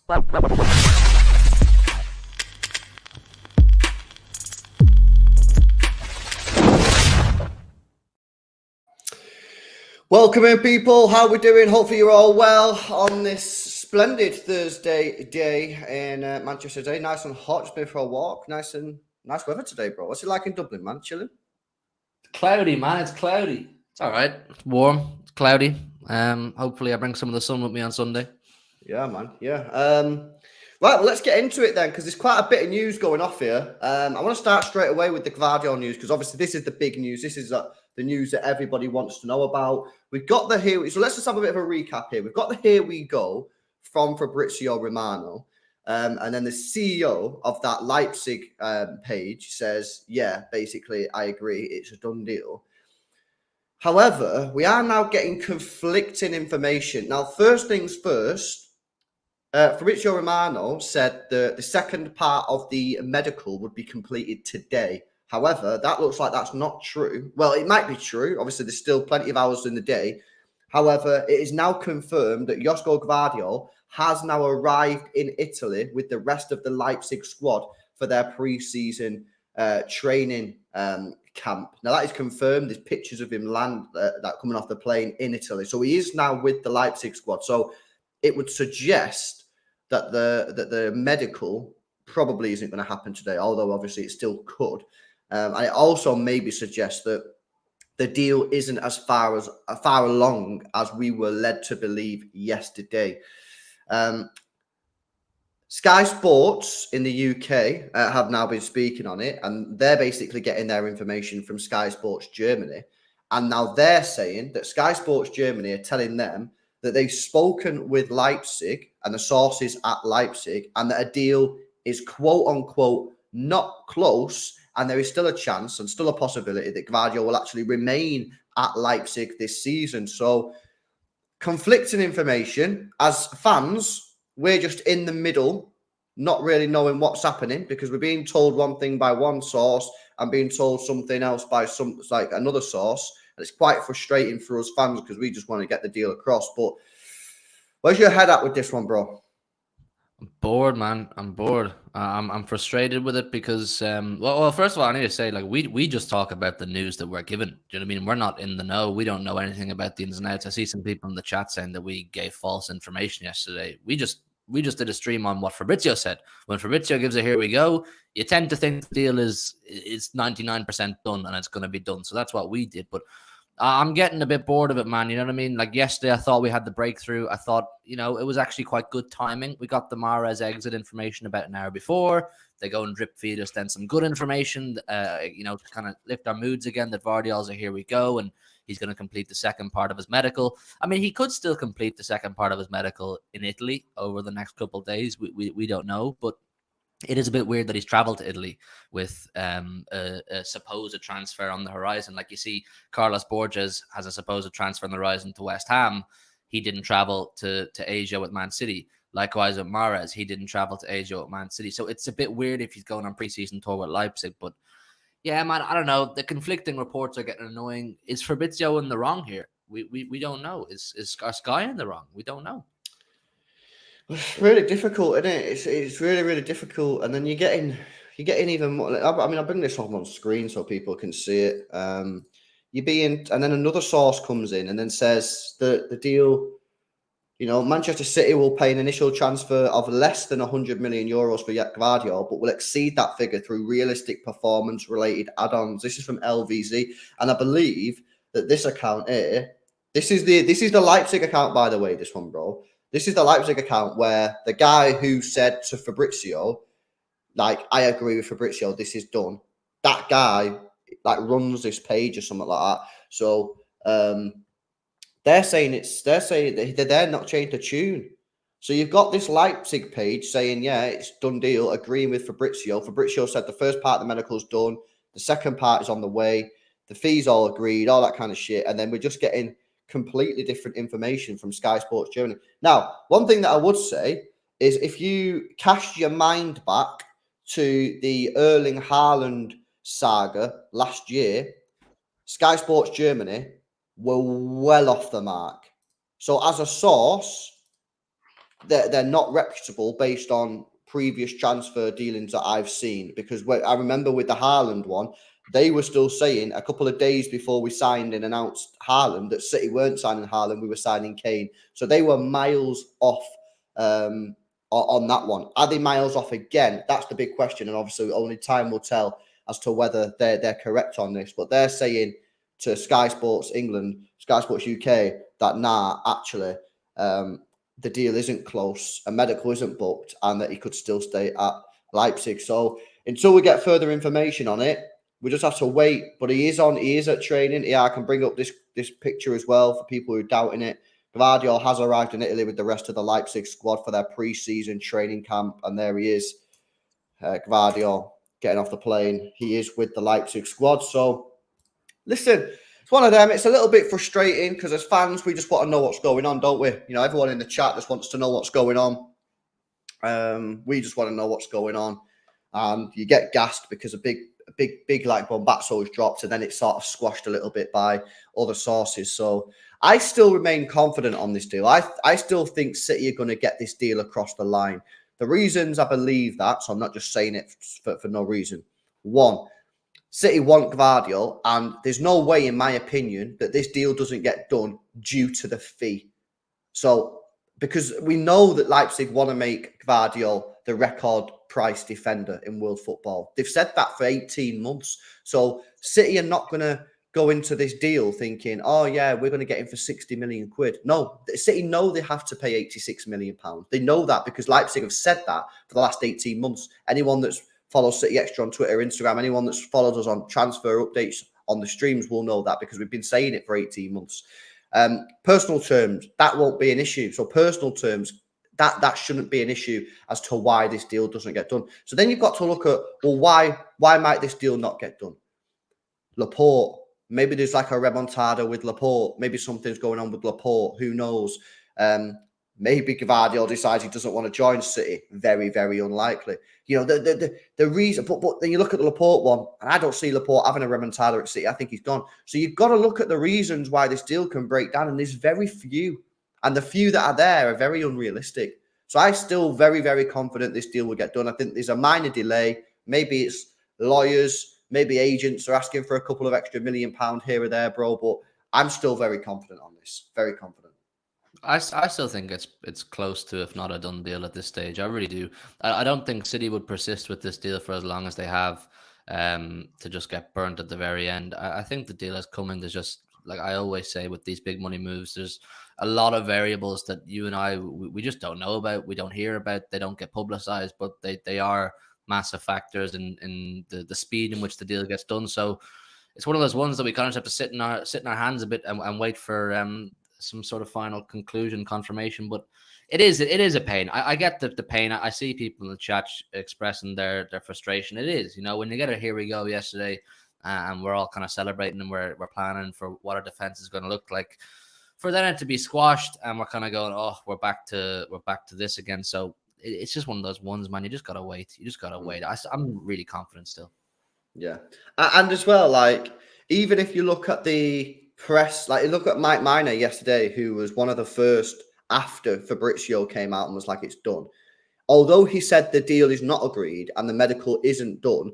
Welcome in, people. How we doing? Hopefully you're all well on this splendid Thursday day in Manchester today. Nice and hot. Just been for a walk. Nice weather today, bro. What's it like in Dublin, man? Chilling? Cloudy, man. It's cloudy. It's all right. It's warm. It's cloudy. Hopefully I bring some of the sun with me on Sunday. Yeah, man. Yeah. Right, well, let's get into it then, because there's quite a bit of news going off here. I want to start straight away with the Gvardiol news, because obviously this is the big news. This is the news that everybody wants to know about. We've got the here. So let's just have a bit of a recap here. We've got the here we go from Fabrizio Romano. And then the CEO of that Leipzig page says, yeah, basically, I agree. It's a done deal. However, we are now getting conflicting information. Now, first things first, Fabrizio Romano said the second part of the medical would be completed today. However, that looks like that's not true. Well, it might be true. Obviously, there's still plenty of hours in the day. However, it is now confirmed that Josko Gvardiol has now arrived in Italy with the rest of the Leipzig squad for their pre-season training camp. Now, that is confirmed. There's pictures of him that coming off the plane in Italy. So he is now with the Leipzig squad. So it would suggest that the medical probably isn't going to happen today, although obviously it still could. And it also maybe suggests that the deal isn't as far along as we were led to believe yesterday. Sky Sports in the UK have now been speaking on it, and they're basically getting their information from Sky Sports Germany. And now they're saying that Sky Sports Germany are telling them that they've spoken with Leipzig and the sources at Leipzig, and that a deal is quote unquote not close, and there is still a chance and still a possibility that Gvardiol will actually remain at Leipzig this season. So conflicting information. As fans, we're just in the middle, not really knowing what's happening, because we're being told one thing by one source and being told something else by another source. And it's quite frustrating for us fans because we just want to get the deal across. But where's your head at with this one, bro? I'm bored, man. I'm bored. I'm frustrated with it because, well, first of all, I need to say, like, we just talk about the news that we're given. Do you know what I mean? We're not in the know. We don't know anything about the ins and outs. I see some people in the chat saying that we gave false information yesterday. We just did a stream on what Fabrizio said. When Fabrizio gives a here we go, you tend to think the deal is 99% done and it's going to be done. So that's what we did. But I'm getting a bit bored of it, man. You know what I mean? Like yesterday, I thought we had the breakthrough. I thought, it was actually quite good timing. We got the Mahrez exit information about an hour before. They go and drip feed us then some good information, to kind of lift our moods again, that Gvardiol's a here we go, and he's going to complete the second part of his medical. I mean, he could still complete the second part of his medical in Italy over the next couple of days. We don't know, but it is a bit weird that he's traveled to Italy with a supposed transfer on the horizon. Like you see, Carlos Borges has a supposed transfer on the horizon to West Ham. He didn't travel to Asia with Man City. Likewise with Mahrez, he didn't travel to Asia with Man City. So it's a bit weird if he's going on preseason tour with Leipzig. But yeah, man, I don't know. The conflicting reports are getting annoying. Is Fabrizio in the wrong here? We don't know. Is Sky in the wrong? We don't know. It's really difficult, isn't it? It's really, really difficult. And then you're getting even more. I mean, I'll bring this up on screen so people can see it. And then another source comes in and then says the deal, Manchester City will pay an initial transfer of less than 100 million euros for Gvardiol, but will exceed that figure through realistic performance-related add-ons. This is from LVZ, and I believe that this account here, this is the Leipzig account, by the way. This one, bro. This is the Leipzig account where the guy who said to Fabrizio, like, I agree with Fabrizio, this is done. That guy, like, runs this page or something like that. So they're saying they're not changed the tune. So you've got this Leipzig page saying, yeah, it's done deal, agreeing with Fabrizio. Fabrizio said the first part of the medical's done. The second part is on the way. The fees all agreed, all that kind of shit. And then we're just getting completely different information from Sky Sports Germany. Now, one thing that I would say is if you cast your mind back to the Erling Haaland saga last year, Sky Sports Germany were well off the mark. So as a source, they're not reputable based on previous transfer dealings that I've seen. Because I remember with the Haaland one, they were still saying a couple of days before we signed and announced Haaland that City weren't signing Haaland, we were signing Kane. So they were miles off on that one. Are they miles off again? That's the big question. And obviously only time will tell as to whether they're correct on this. But they're saying to Sky Sports England, Sky Sports UK, that actually, the deal isn't close, a medical isn't booked, and that he could still stay at Leipzig. So until we get further information on it, we just have to wait. But he is at training. Yeah, I can bring up this picture as well for people who are doubting it. Gvardiol has arrived in Italy with the rest of the Leipzig squad for their pre-season training camp, and there he is, Gvardiol getting off the plane. He is with the Leipzig squad. So listen, it's one of them. It's a little bit frustrating because as fans, we just want to know what's going on, don't we? You know, everyone in the chat just wants to know what's going on. We just want to know what's going on. And you get gassed because a big like Bombazzo is dropped, and then it's sort of squashed a little bit by other sources. So I still remain confident on this deal. I still think City are going to get this deal across the line. The reasons I believe that, so I'm not just saying it for no reason. One, City want Gvardiol, and there's no way, in my opinion, that this deal doesn't get done due to the fee. So, because we know that Leipzig want to make Gvardiol the record price defender in world football. They've said that for 18 months. So, City are not going to go into this deal thinking, oh, yeah, we're going to get him for 60 million quid. No, City know they have to pay 86 million pounds. They know that because Leipzig have said that for the last 18 months. Anyone that's follows City Extra on Twitter, Instagram, anyone that's followed us on transfer updates on the streams will know that because we've been saying it for 18 months. Personal terms, that won't be an issue. So personal terms, that shouldn't be an issue as to why this deal doesn't get done. So then you've got to look at, well, why might this deal not get done? Laporte, maybe there's like a remontada with Laporte. Maybe something's going on with Laporte. Who knows? Maybe Gvardiol decides he doesn't want to join City. Very, very unlikely. You know, the reason, but then you look at the Laporte one, and I don't see Laporte having a remontada at City. I think he's gone. So you've got to look at the reasons why this deal can break down, and there's very few. And the few that are there are very unrealistic. So I'm still very, very confident this deal will get done. I think there's a minor delay. Maybe it's lawyers, maybe agents are asking for a couple of extra £1 million here or there, bro. But I'm still very confident on this. Very confident. I still think it's close to, if not a done deal at this stage. I really do. I don't think City would persist with this deal for as long as they have, to just get burnt at the very end. I think the deal is coming. There's just, like I always say with these big money moves, there's a lot of variables that you and I, we just don't know about. We don't hear about. They don't get publicized, but they are massive factors in the speed in which the deal gets done. So it's one of those ones that we kind of have to sit in our hands a bit and wait for some sort of final conclusion, confirmation. But it is a pain. I get the pain. I see people in the chat expressing their frustration. It is, you know, when you get a here we go yesterday, and we're all kind of celebrating and we're planning for what our defense is going to look like, for then it to be squashed and we're kind of going, oh, we're back to this again. So it's just one of those ones, man. You just gotta wait. Wait. I'm really confident still. Yeah, and as well, like even if you look at the press, like look at Mike Miner yesterday, who was one of the first after Fabrizio came out and was like, it's done. Although he said the deal is not agreed and the medical isn't done,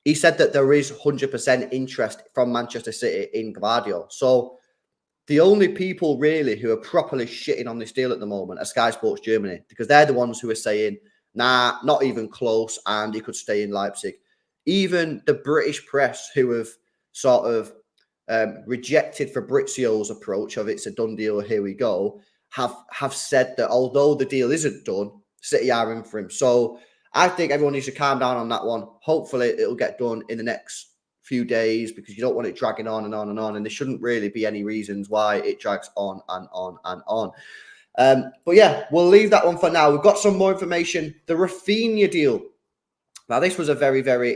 he said that there is 100% interest from Manchester City in Gvardiol. So the only people really who are properly shitting on this deal at the moment are Sky Sports Germany, because they're the ones who are saying, nah, not even close, and he could stay in Leipzig. Even the British press, who have sort of rejected Fabrizio's approach of it's a done deal, here we go, have said that although the deal isn't done, City are in for him. So I think everyone needs to calm down on that one. Hopefully it'll get done in the next few days, because you don't want it dragging on and on and on, and there shouldn't really be any reasons why it drags on and on and on. But yeah, we'll leave that one for now. We've got some more information. The Raphinha deal. Now, this was a very, very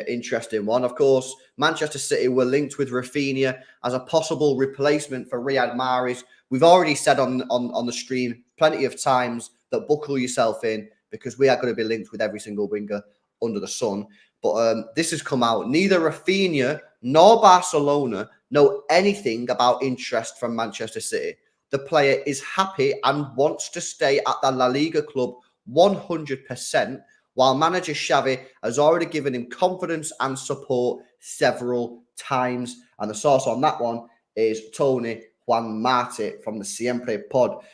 interesting one. Of course, Manchester City were linked with Raphinha as a possible replacement for Riyad Mahrez. We've already said on the stream plenty of times that buckle yourself in, because we are going to be linked with every single winger under the sun. But this has come out. Neither Raphinha nor Barcelona know anything about interest from Manchester City. the player is happy and wants to stay at the La Liga club 100%, while manager Xavi has already given him confidence and support several times. And the source on that one is Tony Juan Marte from the Siempre pod.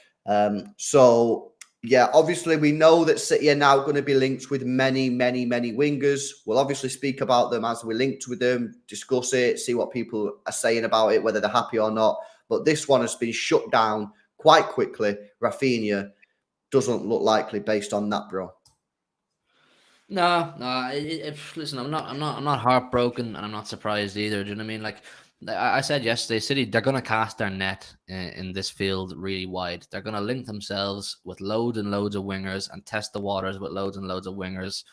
So, yeah, obviously we know that City are now going to be linked with many wingers. We'll obviously speak about them as we're linked with them, discuss it, see what people are saying about it, whether they're happy or not. But this one has been shut down quite quickly. Raphinha doesn't look likely based on that, bro. No. Listen, I'm not heartbroken, and I'm not surprised either. Do you know what I mean? Like I said yesterday, City, they're going to cast their net in this field really wide. They're going to link themselves with loads and loads of wingers and test the waters with loads and loads of wingers.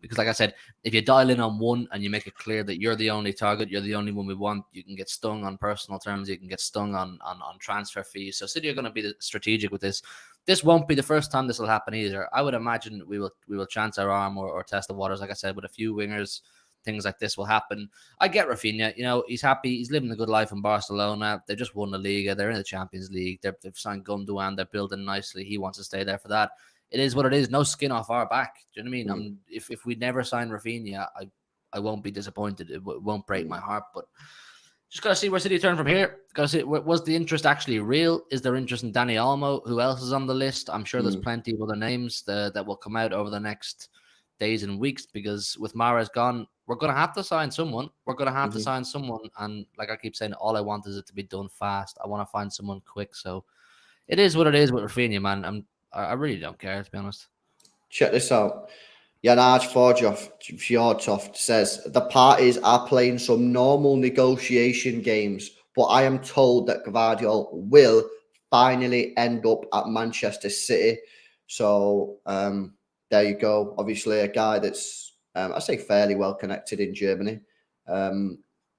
Because, like I said, if you dial in on one and you make it clear that you're the only target, you're the only one we want, you can get stung on personal terms, you can get stung on transfer fees. So City are going to be strategic with this. This won't be the first time this will happen either. I would imagine we will chance our arm or test the waters. Like I said, with a few wingers, things like this will happen. I get Raphinha. You know, he's happy. He's living a good life in Barcelona. They just won the Liga. They're in the Champions League. They've signed Gundogan. They're building nicely. He wants to stay there for that. It is what it is. No skin off our back. Do you know what I mean? If we never sign Raphinha, I won't be disappointed. It won't break my heart, but just got to see where City turn from here. Got to see, was the interest actually real? Is there interest in Dani Olmo? Who else is on the list? I'm sure there's plenty of other names that will come out over the next days and weeks, because with Mahrez gone, we're going to have to sign someone. We're going to have to sign someone. And like I keep saying, all I want is it to be done fast. I want to find someone quick. So it is what it is with Raphinha, man. I really don't care, to be honest. Check this out. Janaj Fjordtoft says the parties are playing some normal negotiation games, but I am told that Gvardiol will finally end up at Manchester City. So there you go. Obviously, a guy that's I say fairly well connected in Germany.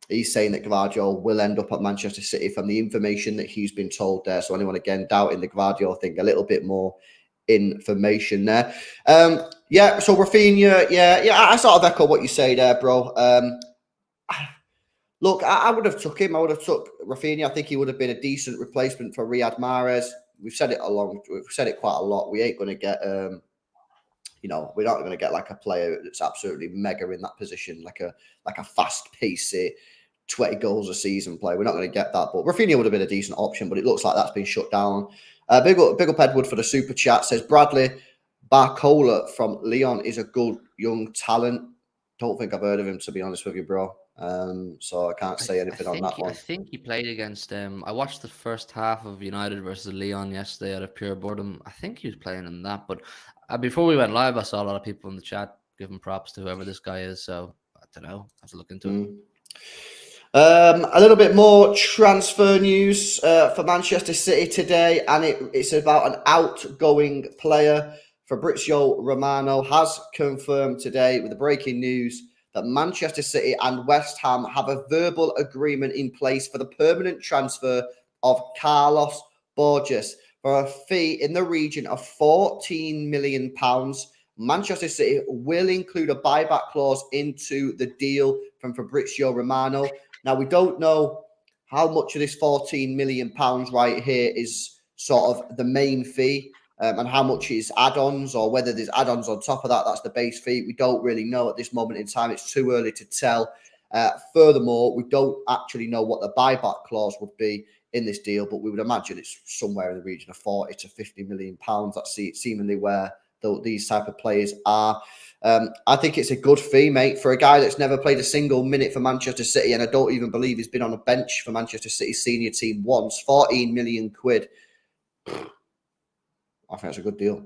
He's saying that Gvardiol will end up at Manchester City from the information that he's been told there. So anyone again doubting the Gvardiol thing, a little bit more information there. So Raphinha, I sort of echo what you say there, bro. Look, I would have took him. I would have took Raphinha. I think he would have been a decent replacement for Riyad Mahrez. We've said it quite a lot. We ain't going to get, we're not going to get like a player that's absolutely mega in that position, like a fast-paced 20 goals a season player. We're not going to get that. But Raphinha would have been a decent option, but it looks like that's been shut down. Big up Edward for the super chat. Says Bradley Barcola from Lyon is a good young talent. Don't think I've heard of him, to be honest with you, bro. So I can't say anything on that one. I think he played against I watched the first half of United versus Lyon yesterday out of pure boredom. I think he was playing in that. But before we went live, I saw a lot of people in the chat giving props to whoever this guy is. So I don't know. I have to look into it. A little bit more transfer news for Manchester City today, and it's about an outgoing player. Fabrizio Romano has confirmed today with the breaking news that Manchester City and West Ham have a verbal agreement in place for the permanent transfer of Carlos Borges for a fee in the region of £14 million. Manchester City will include a buyback clause into the deal from Fabrizio Romano. Now, we don't know how much of this £14 million right here is sort of the main fee and how much is add-ons, or whether there's add-ons on top of that. That's the base fee. We don't really know at this moment in time. It's too early to tell. Furthermore, we don't actually know what the buyback clause would be in this deal, but we would imagine it's somewhere in the region of 40 to 50 million pounds. That's seemingly where these type of players are. I think it's a good fee, mate, for a guy that's never played a single minute for Manchester City, and I don't even believe he's been on a bench for Manchester City's senior team once. 14 million quid. I think that's a good deal.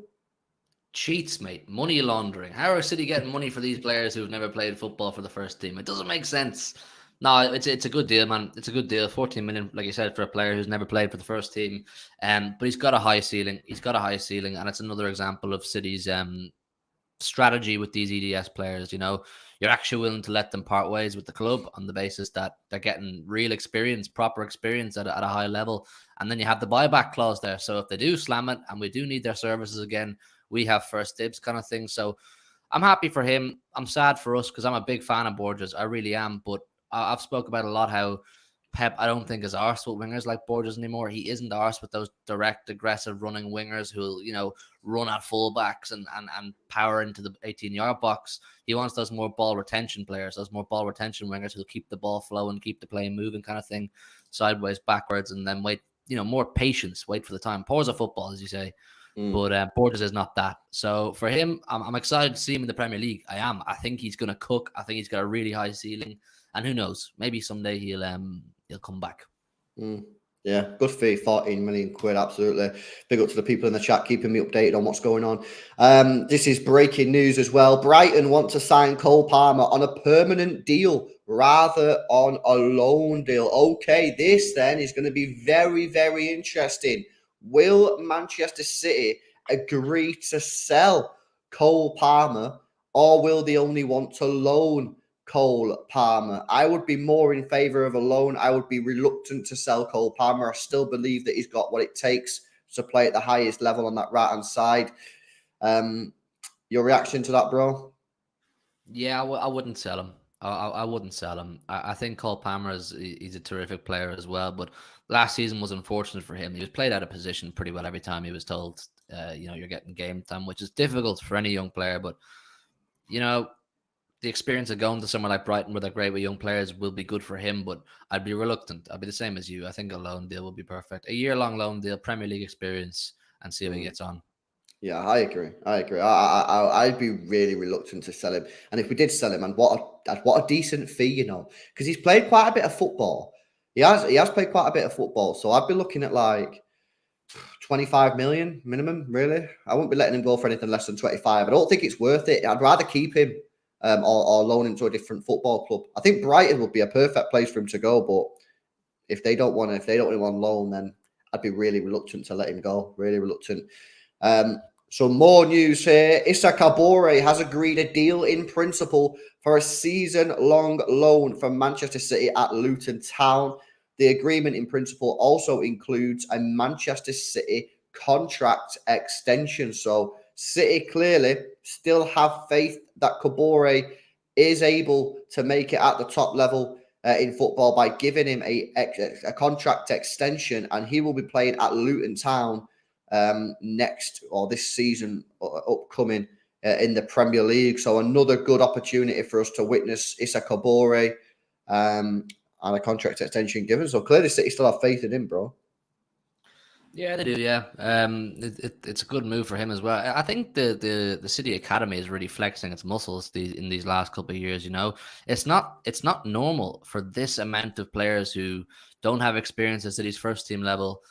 Cheats, mate. Money laundering. How are City getting money for these players who've never played football for the first team? It doesn't make sense. No, it's a good deal, man. It's a good deal. 14 million, like you said, for a player who's never played for the first team. But he's got a high ceiling. And it's another example of City's strategy with these EDS players. You know, you're actually willing to let them part ways with the club on the basis that they're getting real experience, proper experience at a high level. And then you have the buyback clause there. So if they do slam it and we do need their services again, we have first dibs kind of thing. So I'm happy for him. I'm sad for us because I'm a big fan of Borges. I really am. But I've spoke about a lot how Pep, I don't think, is arsed with wingers like Borges anymore. He isn't arsed with those direct, aggressive running wingers who'll, run at fullbacks and power into the 18-yard box. He wants those more ball retention players, those more ball retention wingers who'll keep the ball flowing, keep the play moving kind of thing, sideways, backwards, and then wait, more patience, wait for the time. Pause of football, as you say. But Borges is not that. So for him, I'm excited to see him in the Premier League. I am. I think he's going to cook. I think he's got a really high ceiling. And who knows? Maybe someday he'll come back. Yeah, good fee, 14 million quid, absolutely. Big up to the people in the chat, keeping me updated on what's going on. This is breaking news as well. Brighton want to sign Cole Palmer on a permanent deal rather on a loan deal. Okay, this then is going to be very, very interesting. Will Manchester City agree to sell Cole Palmer, or will they only want to loan Cole Palmer? I would be more in favour of a loan. I would be reluctant to sell Cole Palmer. I still believe that he's got what it takes to play at the highest level on that right-hand side. Your reaction to that, bro? Yeah, I wouldn't sell him. I wouldn't sell him. I think Cole Palmer he's a terrific player as well, but last season was unfortunate for him. He was played out of position pretty well every time he was told, you're getting game time, which is difficult for any young player. But, the experience of going to somewhere like Brighton where they're great with young players will be good for him, but I'd be reluctant. I'd be the same as you. I think a loan deal would be perfect. A year-long loan deal, Premier League experience, and see how he gets on. Yeah, I agree. I'd be really reluctant to sell him. And if we did sell him, and what a decent fee, because he's played quite a bit of football. He has played quite a bit of football. So I'd be looking at like 25 million minimum, really. I wouldn't be letting him go for anything less than 25. I don't think it's worth it. I'd rather keep him or loan him to a different football club. I think Brighton would be a perfect place for him to go, but if they don't want him on loan, then I'd be really reluctant to let him go. Really reluctant. So more news here. Issa Kabore has agreed a deal in principle for a season-long loan from Manchester City at Luton Town. The agreement in principle also includes a Manchester City contract extension. So City clearly still have faith that Kabore is able to make it at the top level in football by giving him a contract extension, and he will be playing at Luton Town next or this season upcoming in the Premier League. So another good opportunity for us to witness Issa Kabore and a contract extension given. So clearly City still have faith in him, bro. Yeah, they do. Yeah, it's a good move for him as well. I think the City Academy is really flexing its muscles in these last couple of years. It's not normal for this amount of players who don't have experience at City's first team level,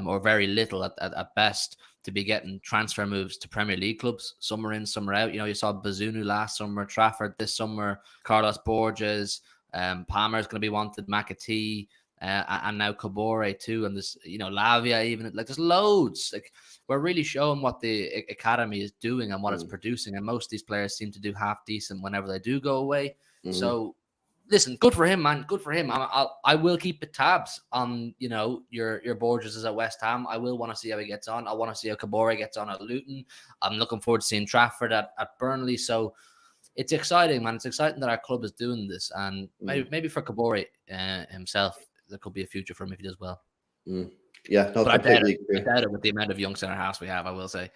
or very little at best, to be getting transfer moves to Premier League clubs. Some are in, some are out. You saw Bazunu last summer, Trafford this summer, Carlos Borges, Palmer is going to be wanted, McAtee. And now Kabore too, and this, Lavia even, like, there's loads. Like, we're really showing what the academy is doing and what it's producing, and most of these players seem to do half decent whenever they do go away. So, listen, good for him, man. Good for him. I will keep the tabs on your Borges at West Ham. I will want to see how he gets on. I want to see how Kabore gets on at Luton. I'm looking forward to seeing Trafford at Burnley. So it's exciting, man. It's exciting that our club is doing this, and maybe for Kabore himself, there could be a future for him if he does well. Yeah, no, but completely agree. I doubt it with the amount of young centre halves we have, I will say.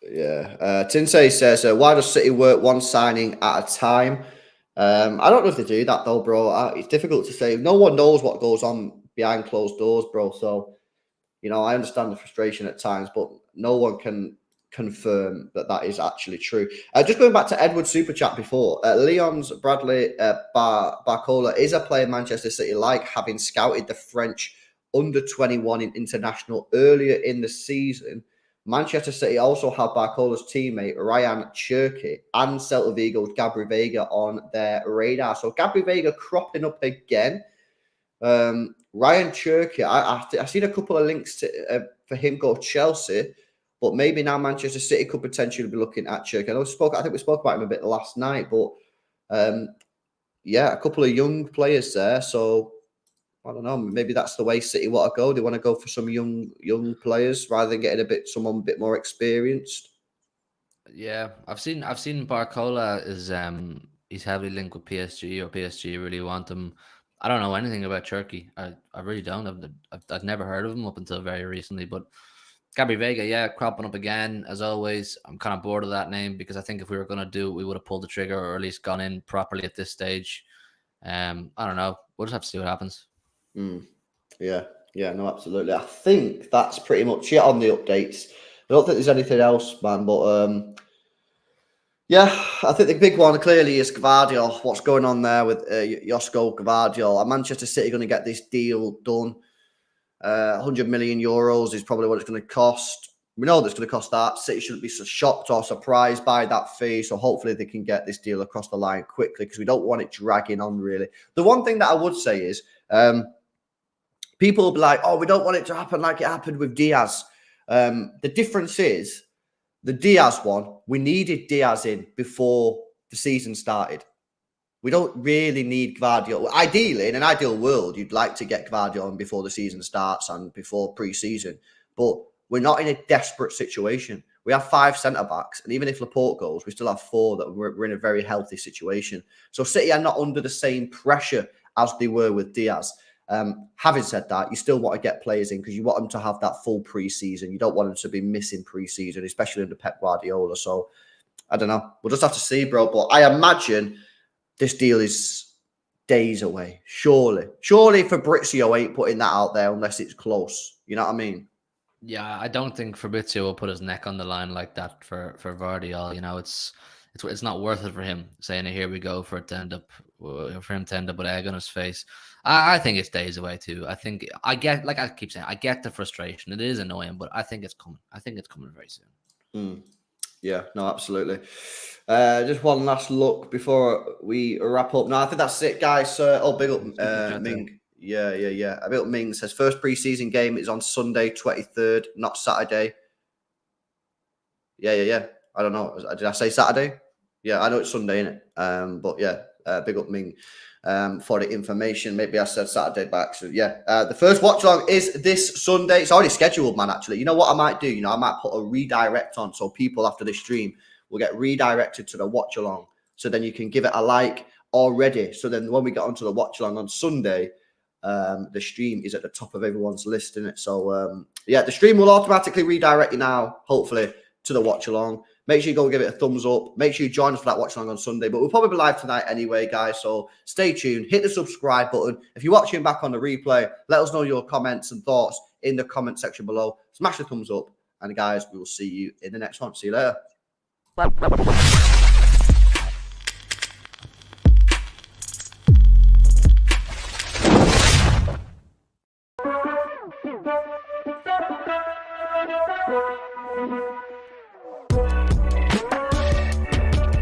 Yeah. Tinsei says, why does City work one signing at a time? I don't know if they do that though, bro. It's difficult to say. No one knows what goes on behind closed doors, bro. So, I understand the frustration at times, but no one can confirm that is actually true. Just going back to Edward's super chat before, Leon's Bradley Barcola is a player Manchester City like, having scouted the French under-21 in international earlier in the season. Manchester City also have Barcola's teammate Ryan Cherki and Celta Vigo's Gabri Veiga on their radar. So Gabri Veiga cropping up again. Ryan Cherki, I've seen a couple of links for him go to Chelsea, but maybe now Manchester City could potentially be looking at Cherki. I think we spoke about him a bit last night, but a couple of young players there. So I don't know. Maybe that's the way City want to go. They want to go for some young players rather than getting someone a bit more experienced. Yeah, I've seen Barcola is he's heavily linked with PSG, or PSG really want him. I don't know anything about Turkey. I really don't. I've never heard of him up until very recently. But Gabby Vega, yeah, cropping up again as always. I'm kind of bored of that name because I think if we were going to do it, we would have pulled the trigger or at least gone in properly at this stage. I don't know. We'll just have to see what happens. Yeah, no, absolutely. I think that's pretty much it on the updates. I don't think there's anything else, man. But yeah, I think the big one clearly is Gvardiol. What's going on there with Josko Gvardiol? Are Manchester City going to get this deal done? 100 million euros is probably what it's going to cost. We know that it's going to cost that. City shouldn't be so shocked or surprised by that fee. So hopefully they can get this deal across the line quickly because we don't want it dragging on, really. The one thing that I would say is people will be like, oh, we don't want it to happen like it happened with Diaz. The difference is the Diaz one, we needed Diaz in before the season started. We don't really need Gvardiol. Ideally, in an ideal world, you'd like to get Gvardiol in before the season starts and before pre-season. But we're not in a desperate situation. We have 5 centre-backs, and even if Laporte goes, we still have 4 that we're in a very healthy situation. So City are not under the same pressure as they were with Diaz. Having said that, you still want to get players in because you want them to have that full pre-season. You don't want them to be missing pre-season, especially under Pep Guardiola. So, I don't know. We'll just have to see, bro. But I imagine this deal is days away. Surely Fabrizio ain't putting that out there unless it's close. You know what I mean? Yeah, I don't think Fabrizio will put his neck on the line like that for Gvardiol. You know, it's not worth it for him saying, "Here we go," for him to end up with egg on his face. I think it's days away too. I think I get, like I keep saying, I get the frustration. It is annoying, but I think it's coming. I think it's coming very soon. Yeah, no, absolutely. Just one last look before we wrap up. No, I think that's it, guys. Big up Ming. Yeah. A bit up Ming says first pre-season game is on Sunday, 23rd, not Saturday. Yeah. I don't know. Did I say Saturday? Yeah, I know it's Sunday, innit? But yeah, big up Ming for the information. Maybe I said Saturday back. So yeah, the first watch along is this Sunday. It's already scheduled, man, actually. You know what I might do? I might put a redirect on so people after this stream will get redirected to the watch along. So then you can give it a like already. So then when we get onto the watch along on Sunday, the stream is at the top of everyone's list, innit? So yeah, the stream will automatically redirect you now, hopefully, to the watch along. Make sure you go give it a thumbs up. Make sure you join us for that watch along on Sunday. But we'll probably be live tonight anyway, guys. So stay tuned. Hit the subscribe button. If you're watching back on the replay, let us know your comments and thoughts in the comment section below. Smash the thumbs up. And guys, we will see you in the next one. See you later.